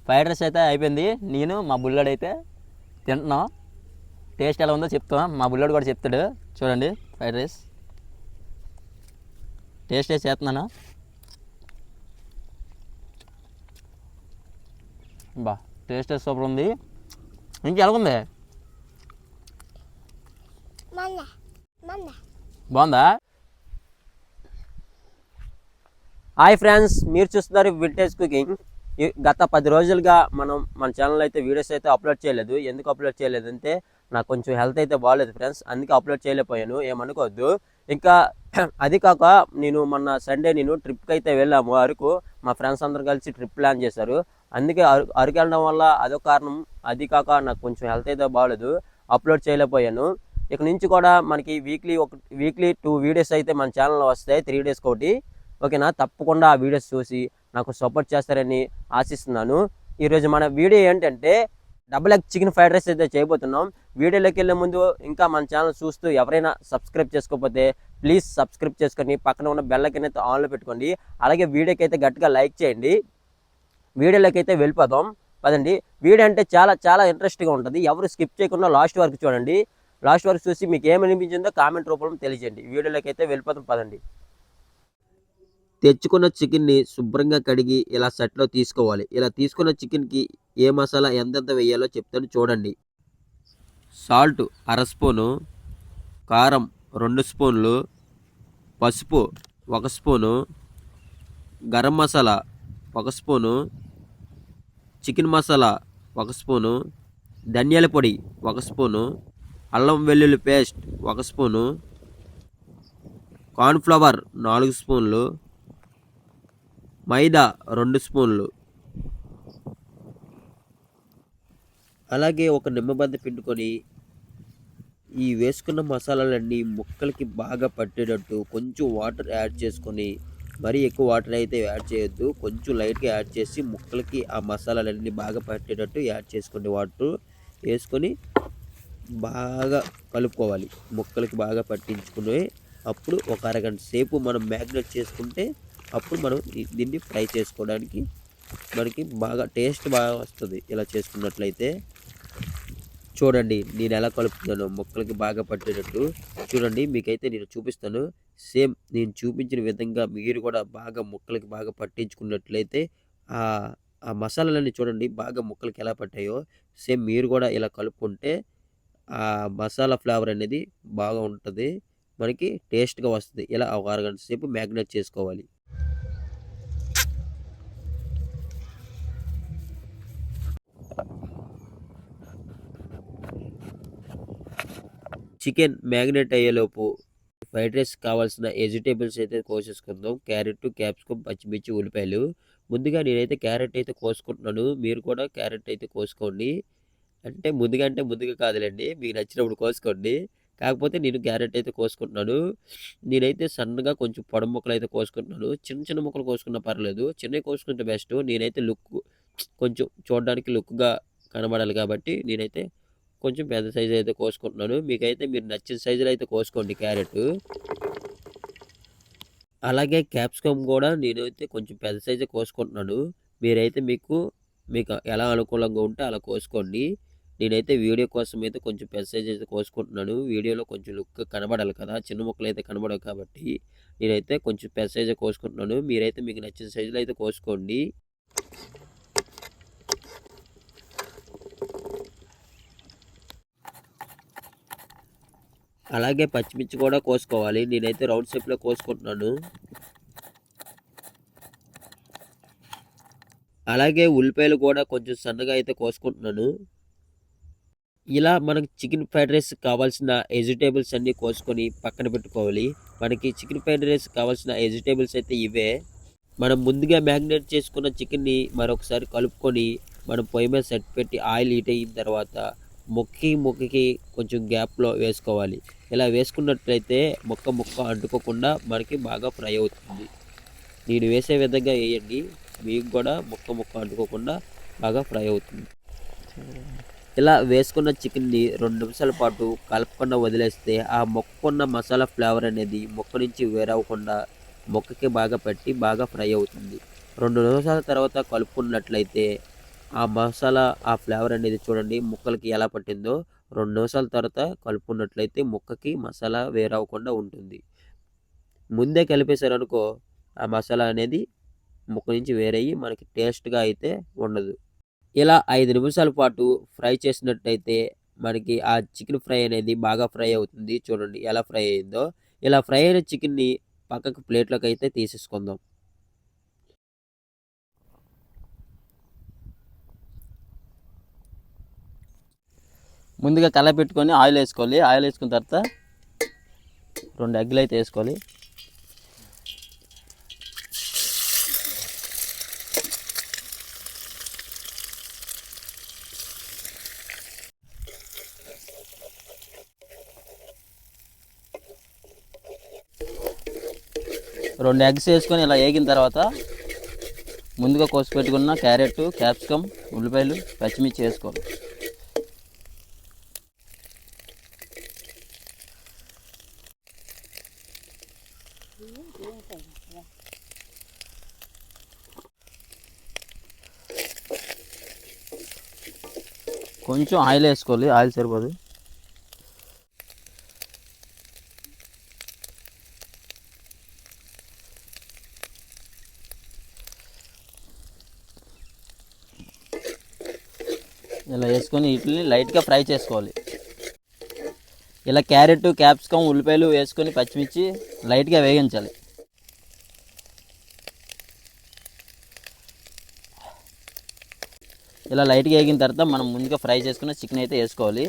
Fried rice అయితే అయిపోయింది. నేను మా బుల్లాడు అయితే తింటున్నాం. టేస్ట్ ఎలా ఉందో చెప్తాం. మా బుల్లాడు కూడా చెప్తాడు. చూడండి ఫ్రైడ్ రైస్ టేస్ట్ చేస్తున్నాను. బా టేస్ట్ సూపర్ ఉంది. ఇంకెలాగుంది? బాగుందా? హాయ్ ఫ్రెండ్స్, మీరు చూస్తున్నారు వింటేజ్ కుకింగ్. గత 10 రోజులుగా మన ఛానల్ అయితే వీడియోస్ అయితే అప్లోడ్ చేయలేదు. ఎందుకు అప్లోడ్ చేయలేదు అంటే నాకు కొంచెం హెల్త్ అయితే బాగాలేదు ఫ్రెండ్స్, అందుకే అప్లోడ్ చేయలేకపోయాను, ఏమనుకోవద్దు. ఇంకా అది కాక నేను మొన్న సండే ట్రిప్కి అయితే వెళ్ళాము అరకు. మా ఫ్రెండ్స్ అందరు కలిసి ట్రిప్ ప్లాన్ చేశారు. అందుకే అరకు వెళ్ళడం వల్ల అదొక కారణం. అది కాక నాకు కొంచెం హెల్త్ అయితే బాగాలేదు, అప్లోడ్ చేయలేకపోయాను. ఇక నుంచి కూడా మనకి వీక్లీ 2 వీడియోస్ అయితే మన ఛానల్లో వస్తాయి, 3 డేస్కి ఒకటి. ఓకేనా? తప్పకుండా ఆ వీడియోస్ చూసి నాకు సపోర్ట్ చేస్తారని ఆశిస్తున్నాను. ఈరోజు మన వీడియో ఏంటంటే double egg chicken fried rice అయితే చేయబోతున్నాం. వీడియోలోకి వెళ్ళే ముందు ఇంకా మన ఛానల్ చూస్తూ ఎవరైనా సబ్స్క్రైబ్ చేసుకోకపోతే ప్లీజ్ సబ్స్క్రైబ్ చేసుకొని పక్కన ఉన్న బెల్ ఐకాన్ అయితే ఆన్లో పెట్టుకోండి. అలాగే వీడియోకి అయితే గట్టిగా లైక్ చేయండి. వీడియోలోకి అయితే వెళ్ళిపోదాం పదండి. వీడియో అంటే చాలా చాలా ఇంట్రెస్ట్గా ఉంటుంది. ఎవరు స్కిప్ చేయకుండా లాస్ట్ వరకు చూడండి. లాస్ట్ వరకు చూసి మీకు ఏమనిపించిందో కామెంట్ రూపంలో తెలియజేయండి. వీడియోలోకి అయితే వెళ్ళిపోతాం పదండి. తెచ్చుకున్న చికెన్ని శుభ్రంగా కడిగి ఇలా సెట్లో తీసుకోవాలి. ఇలా తీసుకున్న చికెన్కి ఏ మసాలా ఎంతెంత వేయాలో చెప్తాను చూడండి. సాల్ట్ 1/2 స్పూను, కారం 2 స్పూన్లు, పసుపు 1 spoon, garam masala 1 spoon, chicken masala 1 spoon, ధనియాల పొడి 1 స్పూను, అల్లం వెల్లుల్లి పేస్ట్ 1 స్పూను, కార్న్ఫ్లవర్ 4 స్పూన్లు, మైదా 2 స్పూన్లు, అలాగే ఒక నిమ్మబద్ద పిండుకొని ఈ వేసుకున్న మసాలాలన్నీ ముక్కలకి బాగా పట్టేటట్టు కొంచెం వాటర్ యాడ్ చేసుకొని, మరీ ఎక్కువ వాటర్ అయితే యాడ్ చేయొద్దు, కొంచెం లైట్గా యాడ్ చేసి ముక్కలకి ఆ మసాలాలన్నీ బాగా పట్టేటట్టు యాడ్ చేసుకోండి. వాటర్ వేసుకొని బాగా కలుపుకోవాలి. ముక్కలకి బాగా పట్టించుకుని అప్పుడు ఒక అరగంట సేపు మనం మ్యాగ్నేట్ చేసుకుంటే అప్పుడు మనం దీన్ని ఫ్రై చేసుకోవడానికి మనకి బాగా టేస్ట్ బాగా వస్తుంది. ఇలా చేసుకున్నట్లయితే చూడండి నేను ఎలా కలుపుతున్నాను ముక్కలకి బాగా పట్టేటట్టు. చూడండి మీకైతే నేను చూపిస్తాను. సేమ్ నేను చూపించిన విధంగా మీరు కూడా బాగా ముక్కలకి బాగా పట్టించుకున్నట్లయితే ఆ మసాలాలన్నీ చూడండి బాగా ముక్కలకి ఎలా పట్టాయో, సేమ్ మీరు కూడా ఇలా కలుపుకుంటే ఆ మసాలా ఫ్లేవర్ అనేది బాగా ఉంటుంది, మనకి టేస్ట్గా వస్తుంది. ఇలా ఒక అరగంట సేపు మ్యాగ్నేట్ చేసుకోవాలి. చికెన్ మ్యాగ్నేట్ అయ్యేలోపు ఫ్రైడ్ రైస్ కావాల్సిన వెజిటేబుల్స్ అయితే కోసేసుకుందాం. క్యారెట్, క్యాప్సికమ్, పచ్చిమిర్చి, ఉల్లిపాయలు. ముందుగా నేనైతే క్యారెట్ అయితే కోసుకుంటున్నాను. మీరు కూడా క్యారెట్ అయితే కోసుకోండి. అంటే ముందుగా కాదులేండి, మీకు నచ్చినప్పుడు కోసుకోండి. కాకపోతే నేను క్యారెట్ అయితే కోసుకుంటున్నాను. నేనైతే సన్నగా కొంచెం పొడవు ముక్కలు అయితే కోసుకుంటున్నాను. చిన్న చిన్న ముక్కలు కోసుకున్నా పర్లేదు, చిన్నవి కోసుకుంటే బెస్ట్. నేనైతే కొంచెం చూడడానికి లుక్గా కనబడాలి కాబట్టి నేనైతే కొంచెం పెద్ద సైజు అయితే కోసుకుంటున్నాను. మీకైతే మీరు నచ్చిన సైజులో అయితే కోసుకోండి క్యారెట్. అలాగే క్యాప్సికమ్ కూడా నేనైతే కొంచెం పెద్ద సైజే కోసుకుంటున్నాను. మీరైతే మీకు ఎలా అనుకూలంగా ఉంటే అలా కోసుకోండి. నేనైతే వీడియో కోసం అయితే కొంచెం పెద్ద సైజ్ అయితే కోసుకుంటున్నాను. వీడియోలో కొంచెం లుక్ కనబడాలి కదా, చిన్న ముక్కలు అయితే కనబడవు కాబట్టి నేనైతే కొంచెం పెద్ద సైజే కోసుకుంటున్నాను. మీరైతే మీకు నచ్చిన సైజులో అయితే కోసుకోండి. అలాగే పచ్చిమిర్చి కూడా కోసుకోవాలి. నేనైతే రౌండ్ షేప్లో కోసుకుంటున్నాను. అలాగే ఉల్లిపాయలు కూడా కొంచెం సన్నగా అయితే కోసుకుంటున్నాను. ఇలా మనకి చికెన్ ఫ్రైడ్ రైస్ కావాల్సిన వెజిటేబుల్స్ అన్నీ కోసుకొని పక్కన పెట్టుకోవాలి. మనకి చికెన్ ఫ్రైడ్ రైస్ కావాల్సిన వెజిటేబుల్స్ అయితే ఇవే. మనం ముందుగా మ్యాగ్నేట్ చేసుకున్న చికెన్ని మరొకసారి కలుపుకొని మనం పొయ్యి మీద సెట్ పెట్టి ఆయిల్ హీట్ అయిన తర్వాత ముక్కకి కొంచెం గ్యాప్లో వేసుకోవాలి. ఇలా వేసుకున్నట్లయితే ముక్క అంటుకోకుండా మనకి బాగా ఫ్రై అవుతుంది. నేను వేసే విధంగా వేయండి, మీకు కూడా ముక్క అంటుకోకుండా బాగా ఫ్రై అవుతుంది. ఇలా వేసుకున్న చికెన్ని 2 నిమిషాల పాటు కలపకుండా వదిలేస్తే ఆ మొక్కకున్న మసాలా ఫ్లేవర్ అనేది ముక్క నుంచి వేరవకుండా ముక్కకి బాగా పట్టి బాగా ఫ్రై అవుతుంది. 2 నిమిషాల తర్వాత కలుపుకున్నట్లయితే ఆ మసాలా ఆ ఫ్లేవర్ అనేది చూడండి ముక్కలకి ఎలా పట్టిందో. 2 నిమిషాల తర్వాత కలుపుకున్నట్లయితే ముక్కకి మసాలా వేరవ్వకుండా ఉంటుంది. ముందే కలిపేశారనుకో ఆ మసాలా అనేది ముక్క నుంచి వేరయ్యి మనకి టేస్ట్‌గా అయితే ఉండదు. ఇలా 5 నిమిషాల పాటు ఫ్రై చేసినట్టయితే మనకి ఆ చికెన్ ఫ్రై అనేది బాగా ఫ్రై అవుతుంది. చూడండి ఎలా ఫ్రై అయిందో. ఇలా ఫ్రై అయిన చికెన్‌ని పక్కకు ప్లేట్‌లోకైతే తీసేసుకుందాం. ముందుగా కళాయి పెట్టుకొని ఆయిల్ వేసుకోవాలి. ఆయిల్ వేసుకున్న తర్వాత 2 ఎగ్గులు అయితే వేసుకోవాలి. రెండు ఎగ్స్ వేసుకొని ఇలా వేగిన తర్వాత ముందుగా కోసి పెట్టుకున్న క్యారెట్, క్యాప్సికమ్, ఉల్లిపాయలు, పచ్చిమిర్చి వేసుకోవాలి. కొంచెం ఆయిల్ వేసుకోవాలి, ఆయిల్ సరిపోదు. ఇలా వేసుకొని వీటిని లైట్గా ఫ్రై చేసుకోవాలి. ఇలా క్యారెట్, క్యాప్సికమ్, ఉల్లిపాయలు వేసుకొని పచ్చిమిర్చి లైట్గా వేగించాలి. ఇలా లైట్గా వేగిన తర్వాత మనం ముందుగా ఫ్రై చేసుకున్న చికెన్ అయితే వేసుకోవాలి.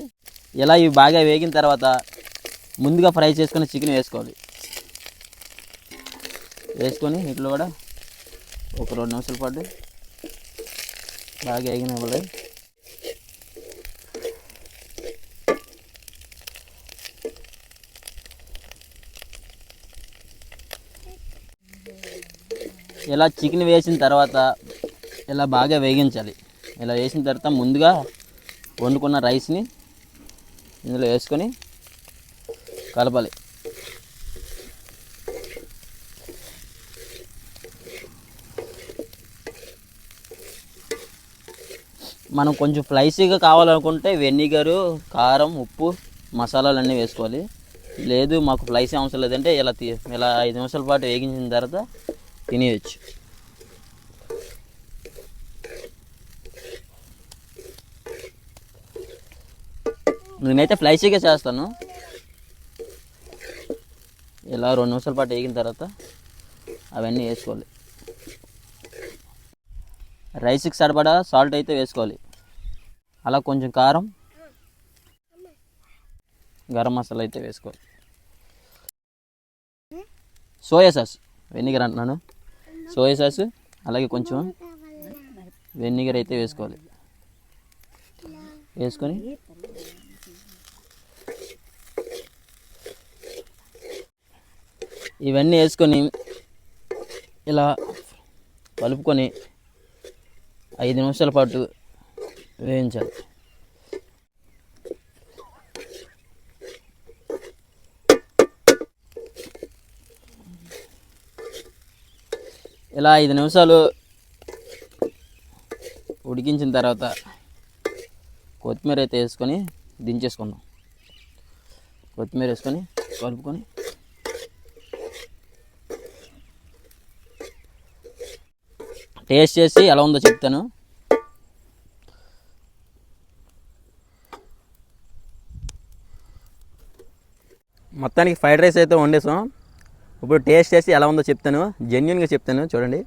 ఇలా ఇవి బాగా వేగిన తర్వాత ముందుగా ఫ్రై చేసుకున్న చికెన్ వేసుకోవాలి. వేసుకొని వీటిలో కూడా ఒక 2 నిమిషాల పాటు బాగా వేగినవ్వాలి. ఇలా చికెన్ వేసిన తర్వాత ఇలా బాగా వేగించాలి. ఇలా వేసిన తర్వాత ముందుగా వండుకున్న రైస్ని ఇందులో వేసుకొని కలపాలి. మనం కొంచెం స్పైసీగా కావాలనుకుంటే వెనిగరు, కారం, ఉప్పు, మసాలాలు అన్నీ వేసుకోవాలి. లేదు మాకు స్పైసీ అవసరం లేదంటే ఇలా 5 నిమిషాల పాటు వేగించిన తర్వాత తినేయచ్చు. నేనైతే స్పైసీగా చేస్తాను. ఇలా 2 నిమిషాల పాటు వేగిన తర్వాత అవన్నీ వేసుకోవాలి. రైస్కి సరిపడా సాల్ట్ అయితే వేసుకోవాలి. అలా కొంచెం కారం, గరం మసాలా అయితే వేసుకోవాలి. సోయా సాస్, వెనిగర్ అంటున్నాను, సోయా సాస్ అలాగే కొంచెం వెనిగర్ అయితే వేసుకోవాలి. వేసుకొని ఇవన్నీ వేసుకొని ఇలా కలుపుకొని 5 నిమిషాల పాటు వేయించాలి. ఇలా 5 నిమిషాలు ఉడికించిన తర్వాత కొత్తిమీర అయితే వేసుకొని దించేసుకుందాం. కొత్తిమీర వేసుకొని కలుపుకొని టేస్ట్ చేసి ఎలా ఉందో చెప్తాను. మొత్తానికి ఫ్రైడ్ రైస్ అయితే వండేసాం. ఇప్పుడు టేస్ట్ చేసి ఎలా ఉందో చెప్తాను, జెన్యున్గా చెప్తాను. చూడండి,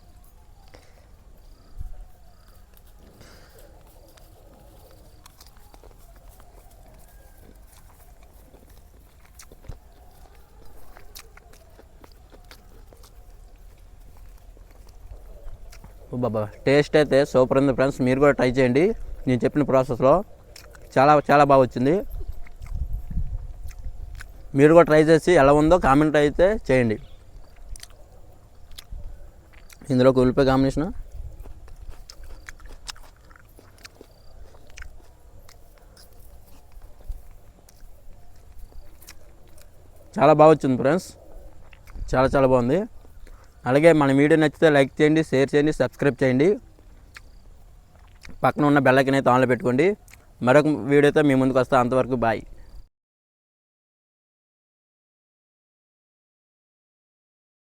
బాబా టేస్ట్ అయితే సూపర్ ఉంది ఫ్రెండ్స్. మీరు కూడా ట్రై చేయండి. నేను చెప్పిన ప్రాసెస్లో చాలా చాలా బాగా వచ్చింది. మీరు కూడా ట్రై చేసి ఎలా ఉందో కామెంట్ అయితే చేయండి. ఇందులోకి ఉల్లిపాయ కాంబినేషన్ చాలా బాగా వచ్చింది ఫ్రెండ్స్, చాలా చాలా బాగుంది. అలాగే మన వీడియో నచ్చితే లైక్ చేయండి, షేర్ చేయండి, సబ్స్క్రైబ్ చేయండి. పక్కన ఉన్న బెల్ ఐకాన్ అయితే ఆన్లో పెట్టుకోండి. మరొక వీడియోతో మీ ముందుకు వస్తా. అంతవరకు బాయ్.